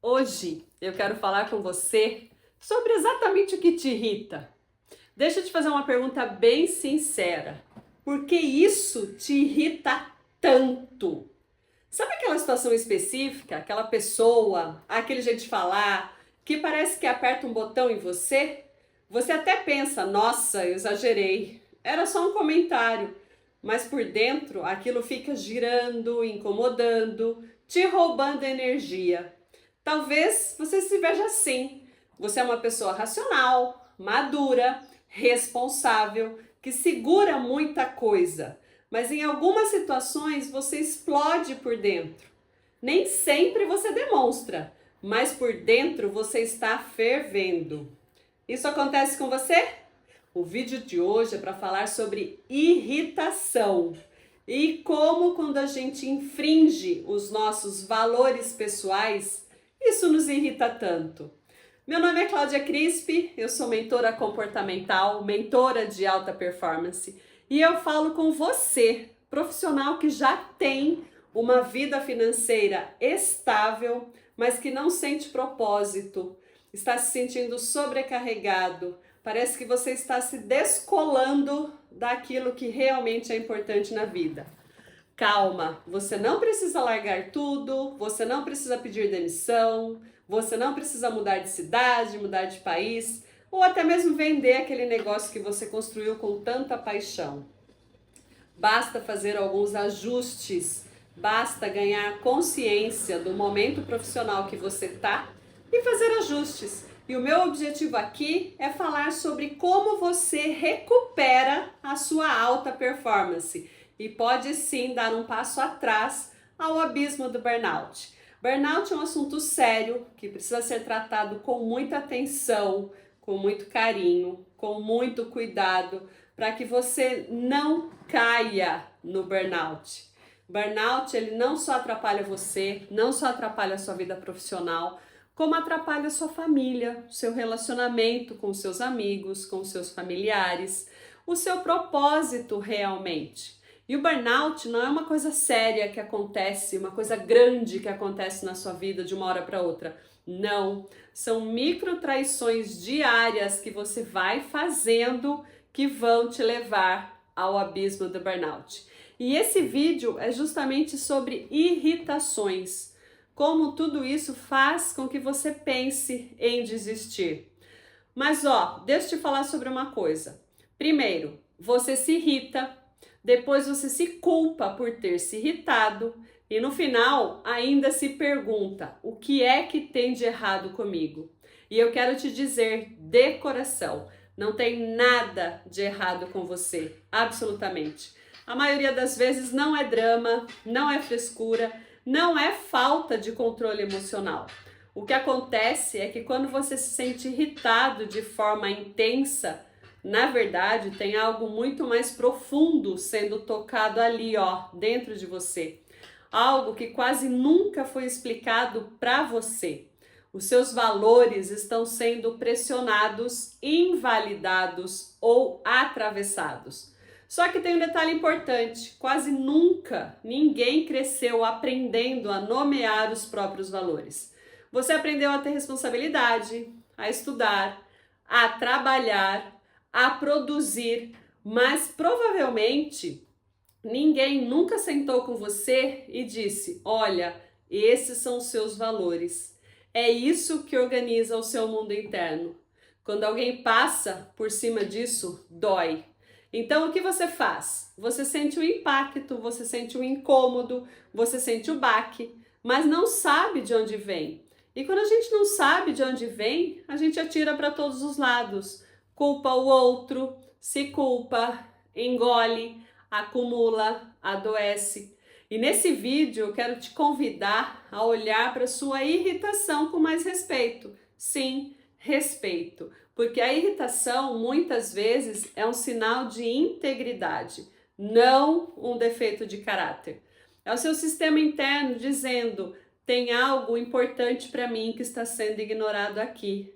Hoje eu quero falar com você sobre exatamente o que te irrita. Deixa eu te fazer uma pergunta bem sincera. Por que isso te irrita tanto? Sabe aquela situação específica, aquela pessoa, aquele jeito de falar, que parece que aperta um botão em você? Você até pensa, nossa, eu exagerei. Era só um comentário. Mas por dentro aquilo fica girando, incomodando, te roubando energia. Talvez você se veja assim. Você é uma pessoa racional, madura, responsável, que segura muita coisa, mas em algumas situações você explode por dentro. Nem sempre você demonstra, mas por dentro você está fervendo. Isso acontece com você? O vídeo de hoje é para falar sobre irritação e como, quando a gente infringe os nossos valores pessoais, isso nos irrita tanto. Meu nome é Cláudia Crispi, eu sou mentora comportamental, mentora de alta performance, e eu falo com você, profissional que já tem uma vida financeira estável, mas que não sente propósito, está se sentindo sobrecarregado, parece que você está se descolando daquilo que realmente é importante na vida. Calma, você não precisa largar tudo, você não precisa pedir demissão, você não precisa mudar de cidade, mudar de país, ou até mesmo vender aquele negócio que você construiu com tanta paixão. Basta fazer alguns ajustes, basta ganhar consciência do momento profissional que você está e fazer ajustes. E o meu objetivo aqui é falar sobre como você recupera a sua alta performance e pode sim dar um passo atrás ao abismo do burnout. Burnout é um assunto sério que precisa ser tratado com muita atenção, com muito carinho, com muito cuidado, para que você não caia no burnout. Burnout, ele não só atrapalha você, não só atrapalha a sua vida profissional, como atrapalha a sua família, o seu relacionamento com os seus amigos, com os seus familiares, o seu propósito realmente. E o burnout não é uma coisa séria que acontece, uma coisa grande que acontece na sua vida de uma hora para outra. Não, são micro traições diárias que você vai fazendo que vão te levar ao abismo do burnout. E esse vídeo é justamente sobre irritações. Como tudo isso faz com que você pense em desistir. Mas deixa eu te falar sobre uma coisa. Primeiro, você se irrita, depois você se culpa por ter se irritado e no final ainda se pergunta: o que é que tem de errado comigo? E eu quero te dizer de coração, não tem nada de errado com você, absolutamente. A maioria das vezes não é drama, não é frescura, não é falta de controle emocional. O que acontece é que quando você se sente irritado de forma intensa, na verdade tem algo muito mais profundo sendo tocado ali, dentro de você. Algo que quase nunca foi explicado para você. Os seus valores estão sendo pressionados, invalidados ou atravessados. Só que tem um detalhe importante, quase nunca ninguém cresceu aprendendo a nomear os próprios valores. Você aprendeu a ter responsabilidade, a estudar, a trabalhar, a produzir, mas provavelmente ninguém nunca sentou com você e disse: olha, esses são os seus valores. É isso que organiza o seu mundo interno. Quando alguém passa por cima disso, dói. Então, o que você faz? Você sente o impacto, você sente o incômodo, você sente o baque, mas não sabe de onde vem. E quando a gente não sabe de onde vem, a gente atira para todos os lados. Culpa o outro, se culpa, engole, acumula, adoece. E nesse vídeo eu quero te convidar a olhar para sua irritação com mais respeito. Sim, respeito. Porque a irritação, muitas vezes, é um sinal de integridade, não um defeito de caráter. É o seu sistema interno dizendo: tem algo importante para mim que está sendo ignorado aqui.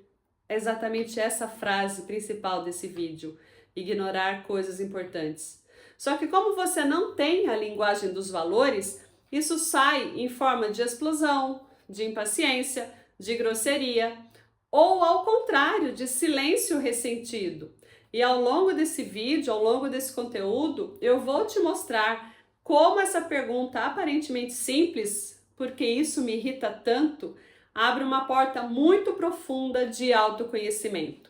É exatamente essa frase principal desse vídeo: ignorar coisas importantes. Só que como você não tem a linguagem dos valores, isso sai em forma de explosão, de impaciência, de grosseria, ou ao contrário, de silêncio ressentido. E ao longo desse vídeo, ao longo desse conteúdo, eu vou te mostrar como essa pergunta aparentemente simples, porque isso me irrita tanto, abre uma porta muito profunda de autoconhecimento.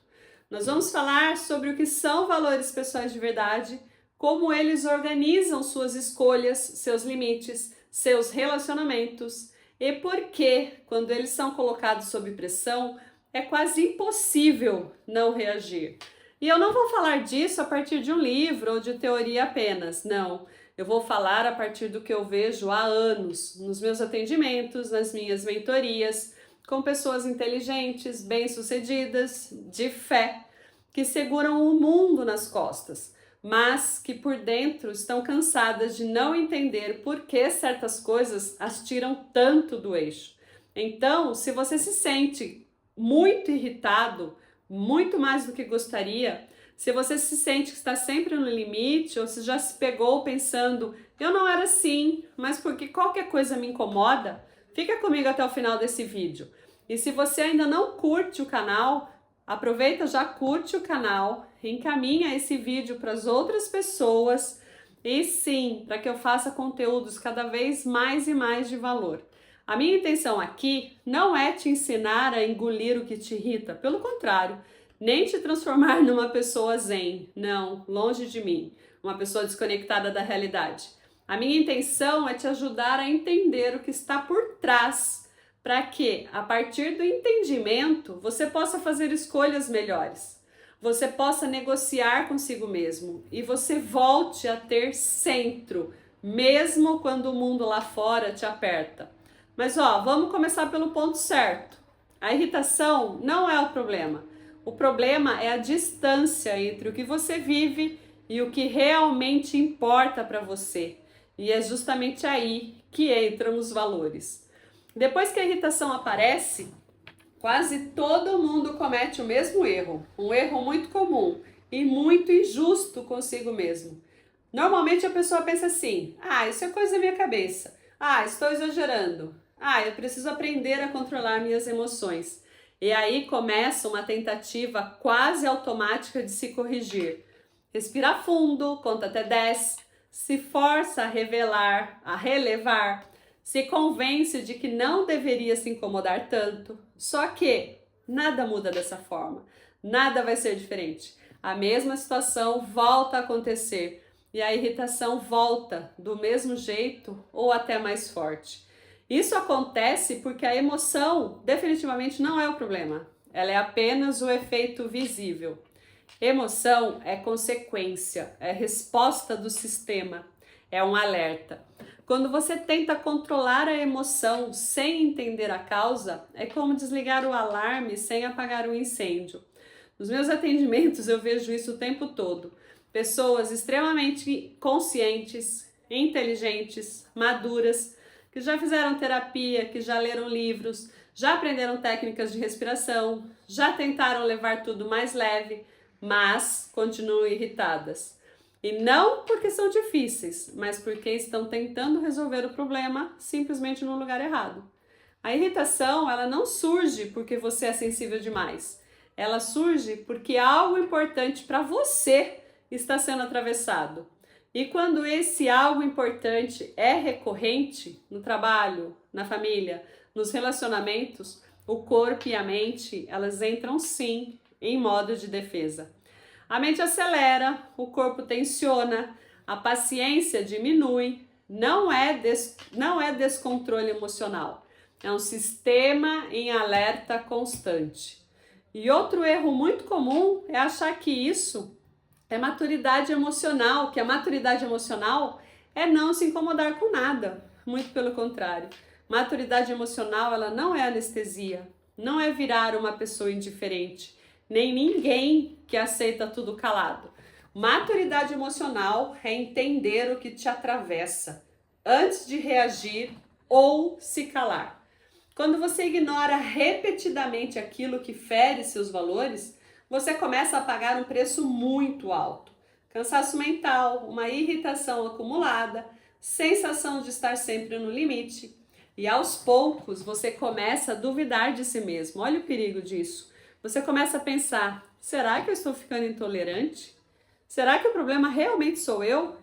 Nós vamos falar sobre o que são valores pessoais de verdade, como eles organizam suas escolhas, seus limites, seus relacionamentos e por que, quando eles são colocados sob pressão, é quase impossível não reagir. E eu não vou falar disso a partir de um livro ou de teoria apenas, não. Eu vou falar a partir do que eu vejo há anos, nos meus atendimentos, nas minhas mentorias, com pessoas inteligentes, bem-sucedidas, de fé, que seguram o mundo nas costas, mas que por dentro estão cansadas de não entender por que certas coisas as tiram tanto do eixo. Então, se você se sente muito irritado, muito mais do que gostaria, se você se sente que está sempre no limite ou se já se pegou pensando, eu não era assim, mas porque qualquer coisa me incomoda, fica comigo até o final desse vídeo. E se você ainda não curte o canal, aproveita, já curte o canal, encaminha esse vídeo para as outras pessoas e sim, para que eu faça conteúdos cada vez mais e mais de valor. A minha intenção aqui não é te ensinar a engolir o que te irrita, pelo contrário, nem te transformar numa pessoa zen, não, longe de mim, uma pessoa desconectada da realidade. A minha intenção é te ajudar a entender o que está por trás, para que, a partir do entendimento, você possa fazer escolhas melhores, você possa negociar consigo mesmo e você volte a ter centro, mesmo quando o mundo lá fora te aperta. Mas vamos começar pelo ponto certo. A irritação não é o problema. O problema é a distância entre o que você vive e o que realmente importa para você. E é justamente aí que entram os valores. Depois que a irritação aparece, quase todo mundo comete o mesmo erro. Um erro muito comum e muito injusto consigo mesmo. Normalmente a pessoa pensa assim, isso é coisa da minha cabeça. Estou exagerando. Eu preciso aprender a controlar minhas emoções. E aí começa uma tentativa quase automática de se corrigir. Respira fundo, conta até 10, se força a revelar, a relevar, se convence de que não deveria se incomodar tanto. Só que nada muda dessa forma, nada vai ser diferente. A mesma situação volta a acontecer e a irritação volta do mesmo jeito ou até mais forte. Isso acontece porque a emoção definitivamente não é o problema, ela é apenas o efeito visível. Emoção é consequência, é resposta do sistema, é um alerta. Quando você tenta controlar a emoção sem entender a causa, é como desligar o alarme sem apagar o incêndio. Nos meus atendimentos eu vejo isso o tempo todo. Pessoas extremamente conscientes, inteligentes, maduras, que já fizeram terapia, que já leram livros, já aprenderam técnicas de respiração, já tentaram levar tudo mais leve, mas continuam irritadas. E não porque são difíceis, mas porque estão tentando resolver o problema simplesmente no lugar errado. A irritação, ela não surge porque você é sensível demais. Ela surge porque algo importante para você está sendo atravessado. E quando esse algo importante é recorrente no trabalho, na família, nos relacionamentos, o corpo e a mente, elas entram sim em modo de defesa. A mente acelera, o corpo tensiona, a paciência diminui, não é descontrole emocional, é um sistema em alerta constante. E outro erro muito comum é achar que isso é maturidade emocional, que a maturidade emocional é não se incomodar com nada, muito pelo contrário. Maturidade emocional, ela não é anestesia, não é virar uma pessoa indiferente, nem ninguém que aceita tudo calado. Maturidade emocional é entender o que te atravessa antes de reagir ou se calar. Quando você ignora repetidamente aquilo que fere seus valores, você começa a pagar um preço muito alto. Cansaço mental, uma irritação acumulada, sensação de estar sempre no limite. E aos poucos você começa a duvidar de si mesmo. Olha o perigo disso. Você começa a pensar, será que eu estou ficando intolerante? Será que o problema realmente sou eu?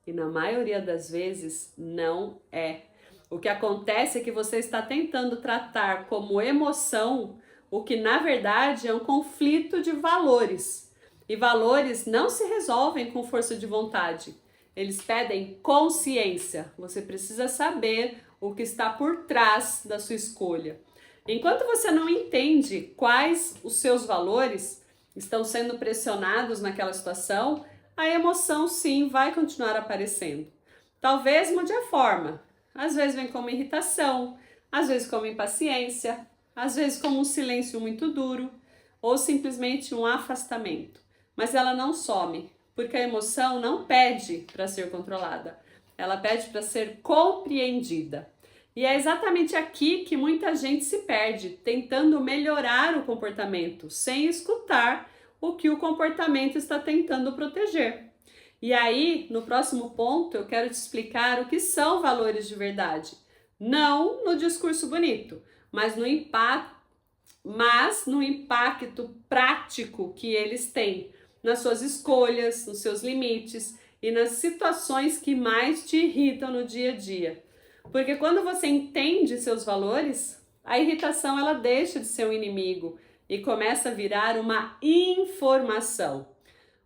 E na maioria das vezes não é. O que acontece é que você está tentando tratar como emoção o que na verdade é um conflito de valores. E valores não se resolvem com força de vontade. Eles pedem consciência. Você precisa saber o que está por trás da sua escolha. Enquanto você não entende quais os seus valores estão sendo pressionados naquela situação, a emoção sim vai continuar aparecendo. Talvez mude a forma. Às vezes vem como irritação, às vezes como impaciência, às vezes como um silêncio muito duro ou simplesmente um afastamento. Mas ela não some, porque a emoção não pede para ser controlada. Ela pede para ser compreendida. E é exatamente aqui que muita gente se perde, tentando melhorar o comportamento, sem escutar o que o comportamento está tentando proteger. E aí, no próximo ponto, eu quero te explicar o que são valores de verdade. Não no discurso bonito, mas no impacto prático que eles têm nas suas escolhas, nos seus limites e nas situações que mais te irritam no dia a dia. Porque quando você entende seus valores, a irritação ela deixa de ser um inimigo e começa a virar uma informação.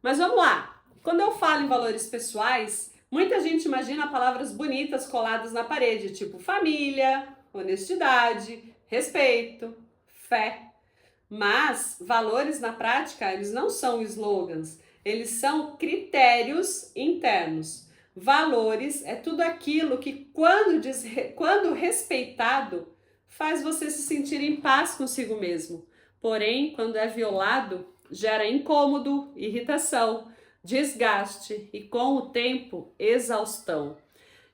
Mas vamos lá, quando eu falo em valores pessoais, muita gente imagina palavras bonitas coladas na parede, tipo família, honestidade, respeito, fé. Mas valores na prática, eles não são slogans, eles são critérios internos. Valores é tudo aquilo que, quando respeitado, faz você se sentir em paz consigo mesmo. Porém, quando é violado, gera incômodo, irritação, desgaste e, com o tempo, exaustão.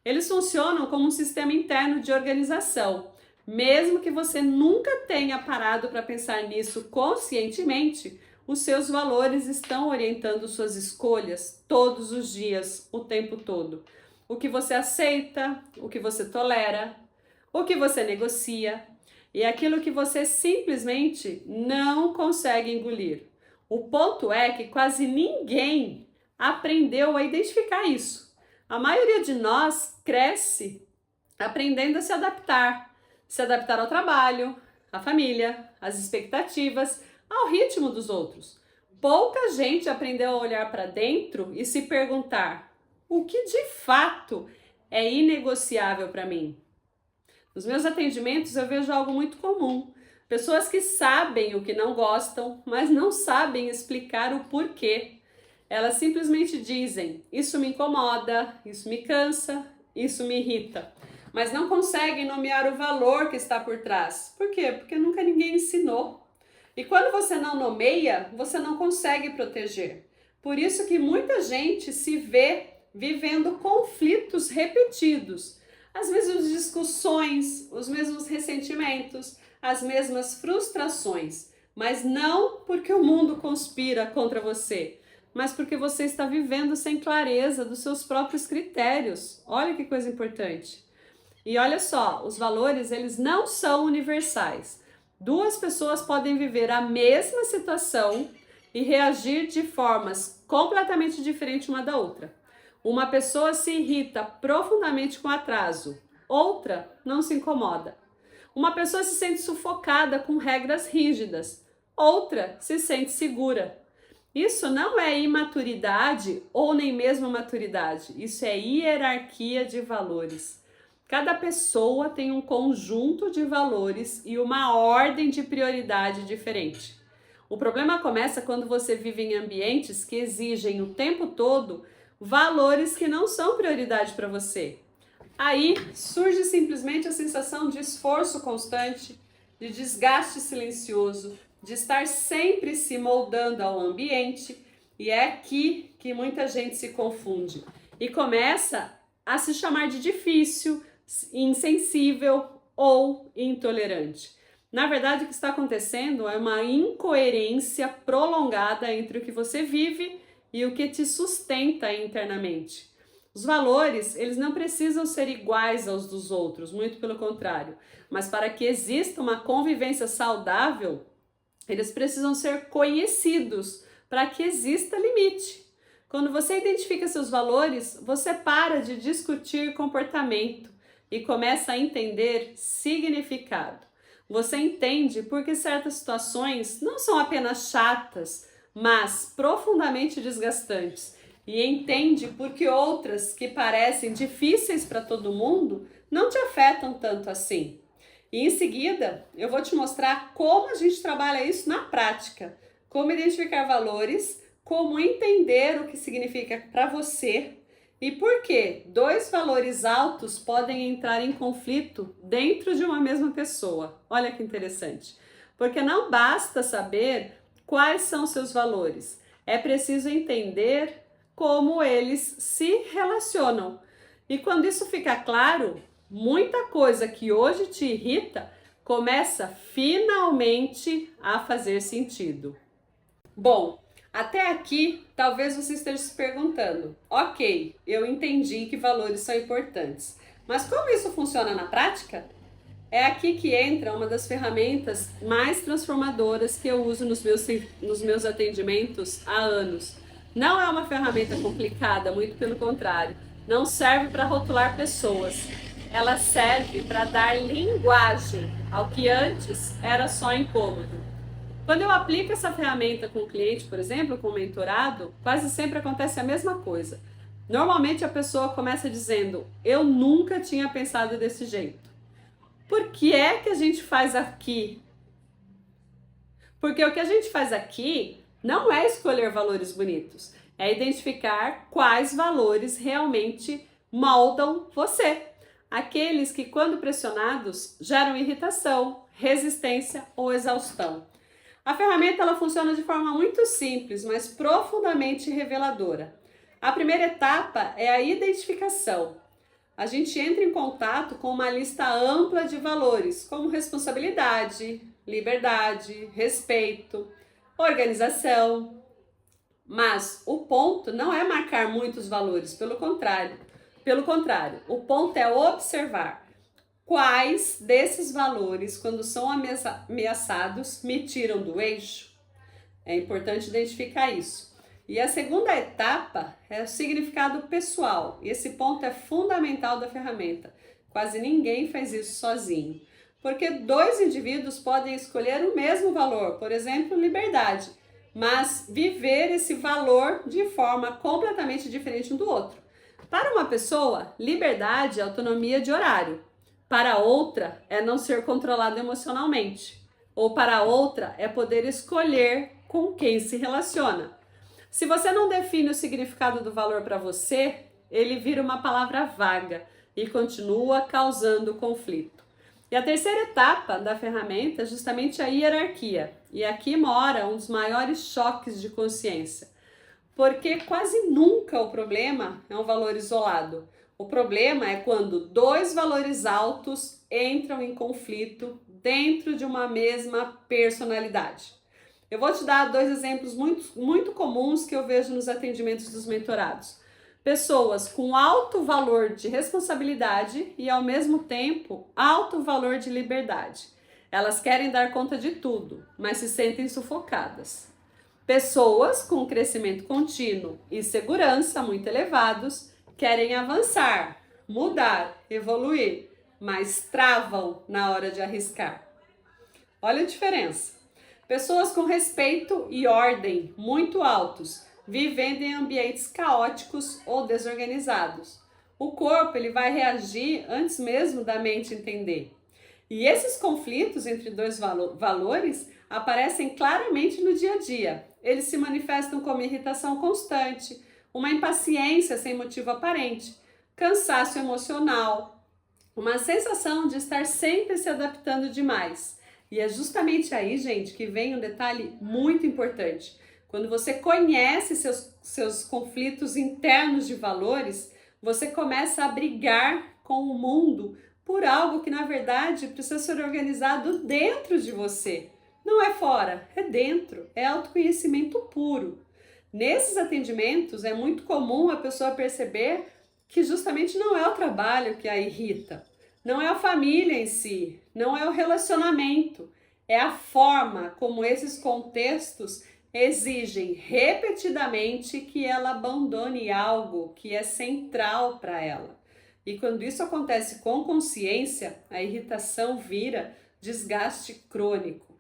Eles funcionam como um sistema interno de organização. Mesmo que você nunca tenha parado para pensar nisso conscientemente, os seus valores estão orientando suas escolhas todos os dias, o tempo todo. O que você aceita, o que você tolera, o que você negocia e aquilo que você simplesmente não consegue engolir. O ponto é que quase ninguém aprendeu a identificar isso. A maioria de nós cresce aprendendo a se adaptar ao trabalho, à família, às expectativas, ao ritmo dos outros. Pouca gente aprendeu a olhar para dentro e se perguntar: o que de fato é inegociável para mim? Nos meus atendimentos eu vejo algo muito comum. Pessoas que sabem o que não gostam, mas não sabem explicar o porquê. Elas simplesmente dizem: isso me incomoda, isso me cansa, isso me irrita. Mas não conseguem nomear o valor que está por trás. Por quê? Porque nunca ninguém ensinou. E quando você não nomeia, você não consegue proteger. Por isso que muita gente se vê vivendo conflitos repetidos. As mesmas discussões, os mesmos ressentimentos, as mesmas frustrações. Mas não porque o mundo conspira contra você, mas porque você está vivendo sem clareza dos seus próprios critérios. Olha que coisa importante. E olha só, os valores eles não são universais. Duas pessoas podem viver a mesma situação e reagir de formas completamente diferentes uma da outra. Uma pessoa se irrita profundamente com atraso, outra não se incomoda. Uma pessoa se sente sufocada com regras rígidas, outra se sente segura. Isso não é imaturidade ou nem mesmo maturidade, isso é hierarquia de valores. Cada pessoa tem um conjunto de valores e uma ordem de prioridade diferente. O problema começa quando você vive em ambientes que exigem o tempo todo valores que não são prioridade para você. Aí surge simplesmente a sensação de esforço constante, de desgaste silencioso, de estar sempre se moldando ao ambiente, e é aqui que muita gente se confunde e começa a se chamar de difícil, insensível ou intolerante. Na verdade, o que está acontecendo é uma incoerência prolongada entre o que você vive e o que te sustenta internamente. Os valores, eles não precisam ser iguais aos dos outros, muito pelo contrário. Mas para que exista uma convivência saudável, eles precisam ser conhecidos para que exista limite. Quando você identifica seus valores, você para de discutir comportamento e começa a entender significado. Você entende porque certas situações não são apenas chatas, mas profundamente desgastantes. E entende porque outras que parecem difíceis para todo mundo não te afetam tanto assim. E em seguida, eu vou te mostrar como a gente trabalha isso na prática, como identificar valores, como entender o que significa para você e por que dois valores altos podem entrar em conflito dentro de uma mesma pessoa. Olha que interessante. Porque não basta saber quais são seus valores, é preciso entender como eles se relacionam. E quando isso fica claro, muita coisa que hoje te irrita começa finalmente a fazer sentido. Bom, até aqui talvez você esteja se perguntando: ok, eu entendi que valores são importantes, mas como isso funciona na prática? É aqui que entra uma das ferramentas mais transformadoras que eu uso nos meus atendimentos há anos. Não é uma ferramenta complicada, muito pelo contrário. Não serve para rotular pessoas. Ela serve para dar linguagem ao que antes era só incômodo. Quando eu aplico essa ferramenta com o cliente, por exemplo, com o mentorado, quase sempre acontece a mesma coisa. Normalmente a pessoa começa dizendo: eu nunca tinha pensado desse jeito. Por que é que a gente faz aqui? Porque o que a gente faz aqui não é escolher valores bonitos, é identificar quais valores realmente moldam você. Aqueles que, quando pressionados, geram irritação, resistência ou exaustão. A ferramenta ela funciona de forma muito simples, mas profundamente reveladora. A primeira etapa é a identificação. A gente entra em contato com uma lista ampla de valores, como responsabilidade, liberdade, respeito, organização. Mas o ponto não é marcar muitos valores, pelo contrário. O ponto é observar quais desses valores, quando são ameaçados, me tiram do eixo. É importante identificar isso. E a segunda etapa é o significado pessoal. E esse ponto é fundamental da ferramenta. Quase ninguém faz isso sozinho. Porque dois indivíduos podem escolher o mesmo valor, por exemplo, liberdade, mas viver esse valor de forma completamente diferente um do outro. Para uma pessoa, liberdade é autonomia de horário. Para outra, é não ser controlado emocionalmente. Ou para outra, é poder escolher com quem se relaciona. Se você não define o significado do valor para você, ele vira uma palavra vaga e continua causando conflito. E a terceira etapa da ferramenta é justamente a hierarquia. E aqui mora um dos maiores choques de consciência. Porque quase nunca o problema é um valor isolado. O problema é quando dois valores altos entram em conflito dentro de uma mesma personalidade. Eu vou te dar dois exemplos muito comuns que eu vejo nos atendimentos dos mentorados. Pessoas com alto valor de responsabilidade e, ao mesmo tempo, alto valor de liberdade. Elas querem dar conta de tudo, mas se sentem sufocadas. Pessoas com crescimento contínuo e segurança muito elevados querem avançar, mudar, evoluir, mas travam na hora de arriscar. Olha a diferença. Pessoas com respeito e ordem muito altos, vivendo em ambientes caóticos ou desorganizados. O corpo ele vai reagir antes mesmo da mente entender. E esses conflitos entre dois valores aparecem claramente no dia a dia. Eles se manifestam como irritação constante, uma impaciência sem motivo aparente, cansaço emocional, uma sensação de estar sempre se adaptando demais. E é justamente aí, gente, que vem um detalhe muito importante. Quando você conhece seus conflitos internos de valores, você começa a brigar com o mundo por algo que, na verdade, precisa ser organizado dentro de você. Não é fora, é dentro, é autoconhecimento puro. Nesses atendimentos, é muito comum a pessoa perceber que justamente não é o trabalho que a irrita, não é a família em si, não é o relacionamento, é a forma como esses contextos exigem repetidamente que ela abandone algo que é central para ela. E quando isso acontece com consciência, a irritação vira desgaste crônico.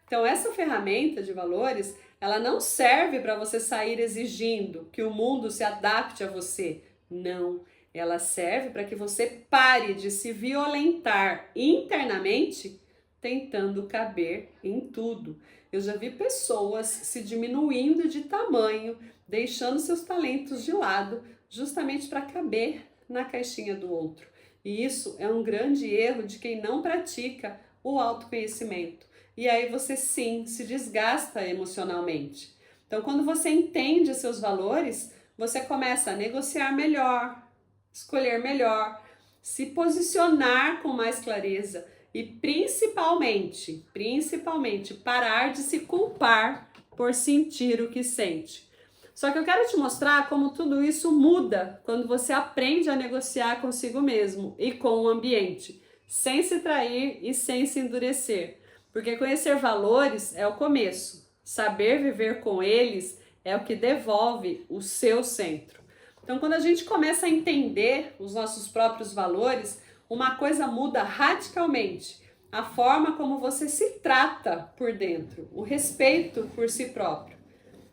Então essa ferramenta de valores, ela não serve para você sair exigindo que o mundo se adapte a você. Não, ela serve para que você pare de se violentar internamente tentando caber em tudo. Eu já vi pessoas se diminuindo de tamanho, deixando seus talentos de lado, justamente para caber na caixinha do outro. E isso é um grande erro de quem não pratica o autoconhecimento. E aí você sim se desgasta emocionalmente. Então, quando você entende seus valores, você começa a negociar melhor, escolher melhor, se posicionar com mais clareza e principalmente, parar de se culpar por sentir o que sente. Só que eu quero te mostrar como tudo isso muda quando você aprende a negociar consigo mesmo e com o ambiente, sem se trair e sem se endurecer. Porque conhecer valores é o começo, saber viver com eles é o que devolve o seu centro. Então, quando a gente começa a entender os nossos próprios valores, uma coisa muda radicalmente. A forma como você se trata por dentro, o respeito por si próprio.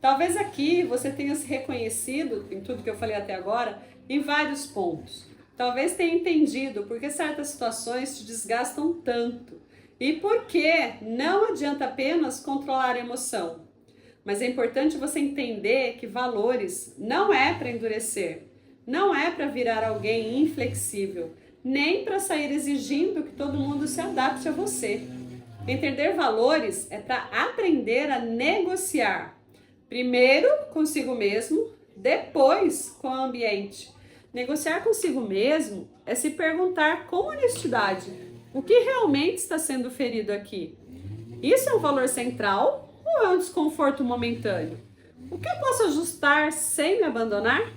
Talvez aqui você tenha se reconhecido, em tudo que eu falei até agora, em vários pontos. Talvez tenha entendido por que certas situações te desgastam tanto. E por que não adianta apenas controlar a emoção. Mas é importante você entender que valores não é para endurecer, não é para virar alguém inflexível, nem para sair exigindo que todo mundo se adapte a você. Entender valores é para aprender a negociar. Primeiro consigo mesmo, depois com o ambiente. Negociar consigo mesmo é se perguntar com honestidade o que realmente está sendo ferido aqui. Isso é um valor central ou é um desconforto momentâneo? O que eu posso ajustar sem me abandonar?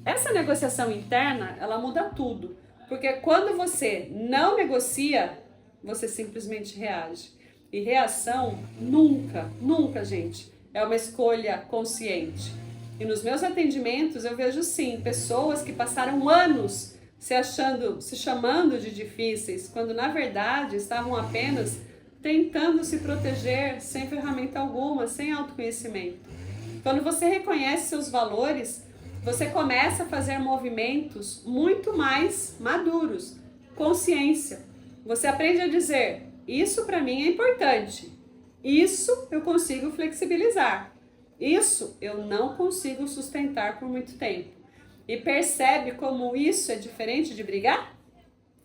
Essa negociação interna, ela muda tudo. Porque quando você não negocia, você simplesmente reage. E reação nunca, gente, é uma escolha consciente. E nos meus atendimentos eu vejo sim, pessoas que passaram anos se chamando de difíceis, quando na verdade estavam apenas tentando se proteger sem ferramenta alguma, sem autoconhecimento. Quando você reconhece seus valores, você começa a fazer movimentos muito mais maduros, consciência. Você aprende a dizer, isso para mim é importante, isso eu consigo flexibilizar, isso eu não consigo sustentar por muito tempo. E percebe como isso é diferente de brigar?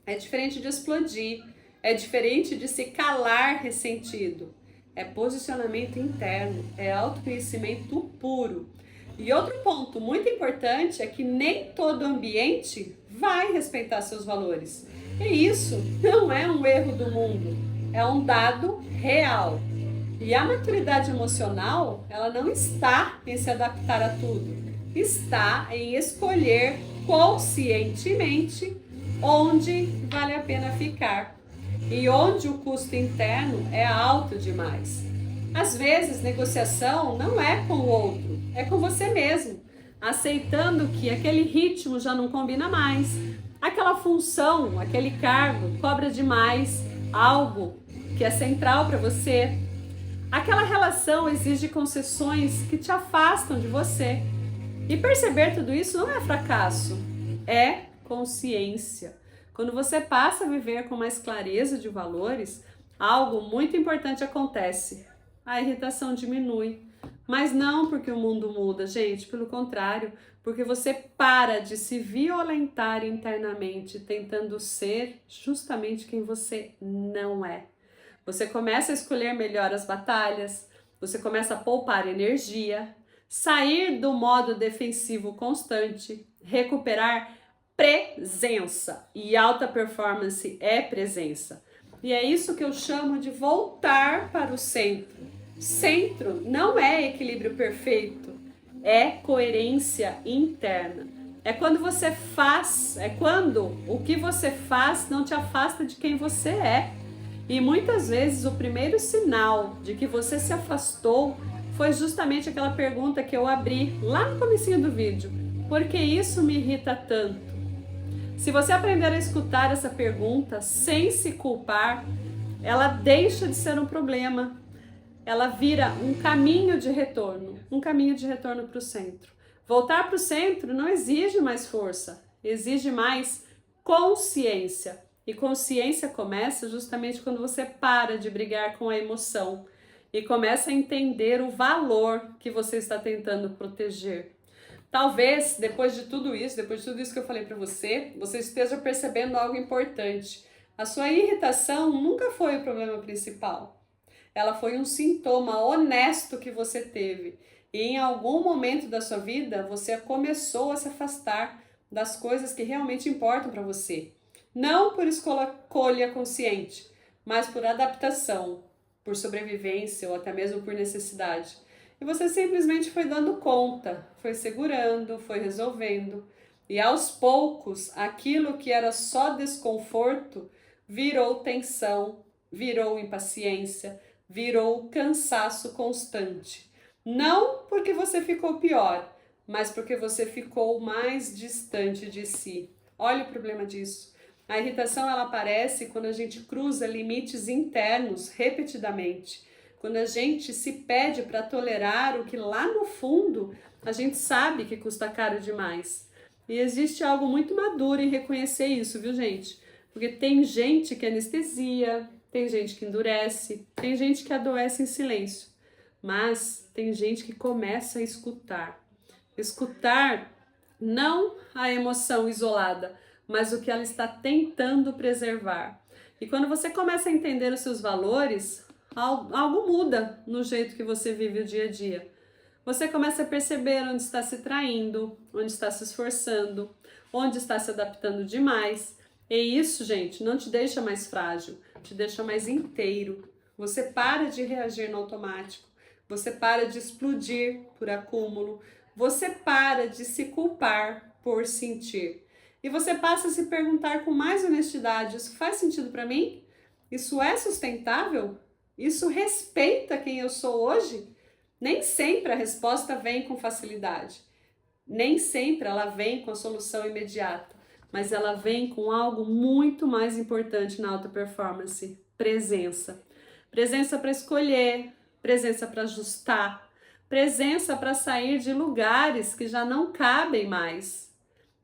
É diferente de explodir, é diferente de se calar ressentido. É posicionamento interno, é autoconhecimento puro. E outro ponto muito importante é que nem todo ambiente vai respeitar seus valores. E isso não é um erro do mundo, é um dado real. E a maturidade emocional, ela não está em se adaptar a tudo. Está em escolher conscientemente onde vale a pena ficar e onde o custo interno é alto demais. Às vezes, negociação não é com o outro, é com você mesmo, aceitando que aquele ritmo já não combina mais, aquela função, aquele cargo cobra demais algo que é central para você, aquela relação exige concessões que te afastam de você. E perceber tudo isso não é fracasso, é consciência. Quando você passa a viver com mais clareza de valores, algo muito importante acontece. A irritação diminui. Mas não porque o mundo muda, gente, pelo contrário, porque você para de se violentar internamente, tentando ser justamente quem você não é. Você começa a escolher melhor as batalhas, você começa a poupar energia, sair do modo defensivo constante, recuperar presença. E alta performance é presença. E é isso que eu chamo de voltar para o centro. Centro não é equilíbrio perfeito, é coerência interna. É quando você faz, é quando o que você faz não te afasta de quem você é. E muitas vezes o primeiro sinal de que você se afastou foi justamente aquela pergunta que eu abri lá no comecinho do vídeo. Por que isso me irrita tanto? Se você aprender a escutar essa pergunta sem se culpar, ela deixa de ser um problema. Ela vira um caminho de retorno para o centro. Voltar para o centro não exige mais força, exige mais consciência. E consciência começa justamente quando você para de brigar com a emoção e começa a entender o valor que você está tentando proteger. Talvez, depois de tudo isso que eu falei para você, você esteja percebendo algo importante. A sua irritação nunca foi o problema principal. Ela foi um sintoma honesto que você teve. E em algum momento da sua vida, você começou a se afastar das coisas que realmente importam para você. Não por escolha consciente, mas por adaptação, por sobrevivência ou até mesmo por necessidade. E você simplesmente foi dando conta, foi segurando, foi resolvendo. E aos poucos, aquilo que era só desconforto virou tensão, virou impaciência, virou cansaço constante. Não porque você ficou pior, mas porque você ficou mais distante de si. Olha o problema disso. A irritação ela aparece quando a gente cruza limites internos repetidamente. Quando a gente se pede para tolerar o que lá no fundo a gente sabe que custa caro demais. E existe algo muito maduro em reconhecer isso, viu, gente? Porque tem gente que anestesia, tem gente que endurece, tem gente que adoece em silêncio. Mas tem gente que começa a escutar. Escutar não a emoção isolada, mas o que ela está tentando preservar. E quando você começa a entender os seus valores, algo muda no jeito que você vive o dia a dia. Você começa a perceber onde está se traindo, onde está se esforçando, onde está se adaptando demais. E isso, gente, não te deixa mais frágil, te deixa mais inteiro. Você para de reagir no automático, você para de explodir por acúmulo, você para de se culpar por sentir. E você passa a se perguntar com mais honestidade: isso faz sentido para mim? Isso é sustentável? Isso respeita quem eu sou hoje? Nem sempre a resposta vem com facilidade. Nem sempre ela vem com a solução imediata. Mas ela vem com algo muito mais importante na alta performance: presença. Presença para escolher, presença para ajustar, presença para sair de lugares que já não cabem mais,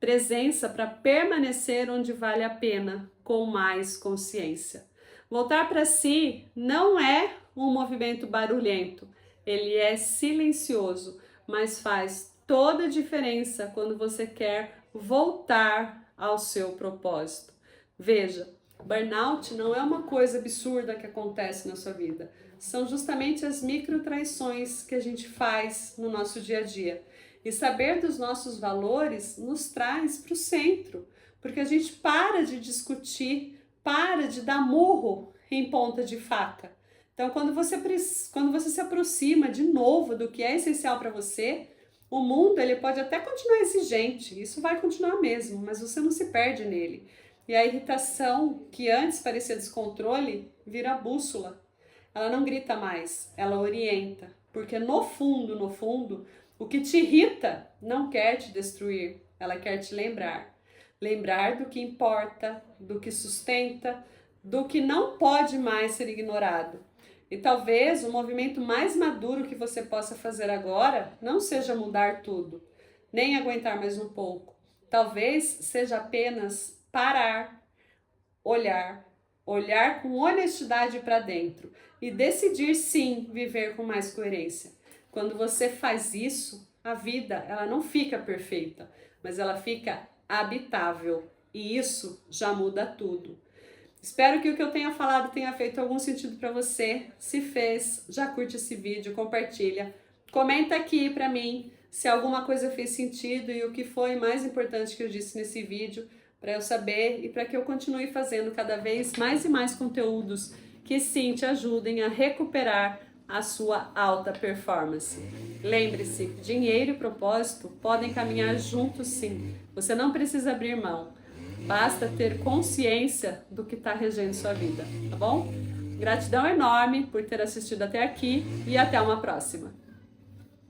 presença para permanecer onde vale a pena, com mais consciência. Voltar para si não é um movimento barulhento, ele é silencioso, mas faz toda a diferença quando você quer voltar ao seu propósito. Veja, burnout não é uma coisa absurda que acontece na sua vida. São justamente as microtraições que a gente faz no nosso dia a dia. E saber dos nossos valores nos traz para o centro, porque a gente para de discutir, para de dar murro em ponta de faca. Então, quando você se aproxima de novo do que é essencial para você, o mundo ele pode até continuar exigente, isso vai continuar mesmo, mas você não se perde nele. E a irritação, que antes parecia descontrole, vira bússola. Ela não grita mais, ela orienta. Porque no fundo, o que te irrita não quer te destruir, ela quer te lembrar. Lembrar do que importa, do que sustenta, do que não pode mais ser ignorado. E talvez o movimento mais maduro que você possa fazer agora não seja mudar tudo, nem aguentar mais um pouco. Talvez seja apenas parar, olhar com honestidade para dentro e decidir sim viver com mais coerência. Quando você faz isso, a vida ela não fica perfeita, mas ela fica habitável e isso já muda tudo. Espero que o que eu tenha falado tenha feito algum sentido para você. Se fez, já curte esse vídeo, compartilha. Comenta aqui para mim se alguma coisa fez sentido e o que foi mais importante que eu disse nesse vídeo, para eu saber e para que eu continue fazendo cada vez mais e mais conteúdos que sim te ajudem a recuperar a sua alta performance. Lembre-se, dinheiro e propósito podem caminhar juntos sim. Você não precisa abrir mão. Basta ter consciência do que está regendo sua vida, tá bom? Gratidão enorme por ter assistido até aqui e até uma próxima.